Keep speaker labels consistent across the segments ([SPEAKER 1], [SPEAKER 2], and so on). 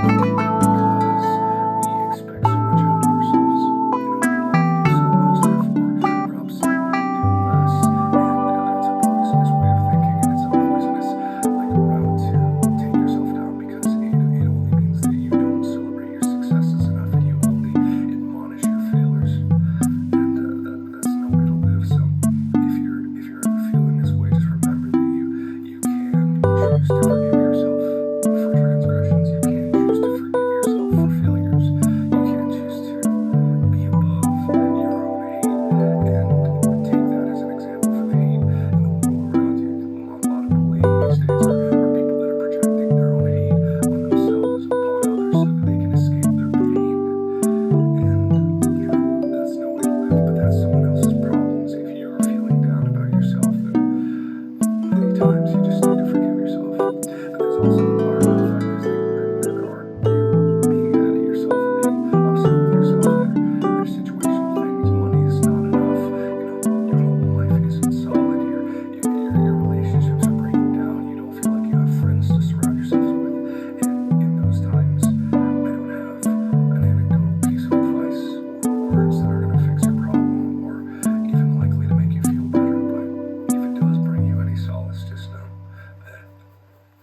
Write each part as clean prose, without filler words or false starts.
[SPEAKER 1] because we expect so much out of ourselves. We want to do so much, therefore we're upset when we do less, and that's a poisonous way of thinking, and it's a poisonous route to take yourself down, because it only means that you don't celebrate your successes enough, and you only admonish your failures, and that's no way to live. So if you're ever feeling this way, just remember that you can choose to forgive yourself for transgressions. You can choose to forgive yourself for failures. You can choose to be above your own hate and take that as an example for the hate in the world around you. A lot of bullying these days are people that are projecting their own hate on themselves upon others so that they can escape their pain. And that's no way to live, but that's someone else's problems. If you're feeling down about yourself, then many times you just need to forgive yourself. But there's also the part of factors that aren't you being mad at yourself or being upset with yourself. They're situational things. Money is not enough. Your home life isn't solid. Your relationships are breaking down. You don't feel like you have friends to surround yourself with. And in those times, I don't have an anecdotal piece of advice or words that are going to fix your problem or even likely to make you feel better. But if it does bring you any solace, just know that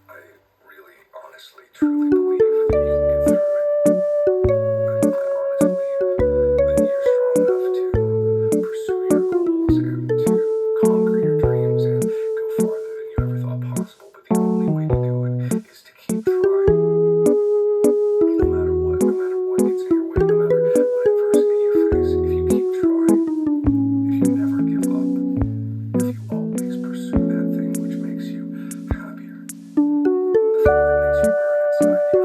[SPEAKER 1] I really, honestly, truly believe that you can get through it. And I honestly believe that you're strong enough to pursue your goals and to conquer your dreams and go farther than you ever thought possible. But the only way to do it is to keep trying. No matter what gets in your way, no matter what adversity you face, if you keep trying, if you never give up, if you always pursue that thing which makes you happier, the thing that makes you burn inside you,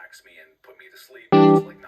[SPEAKER 1] relax me and put me to sleep and just like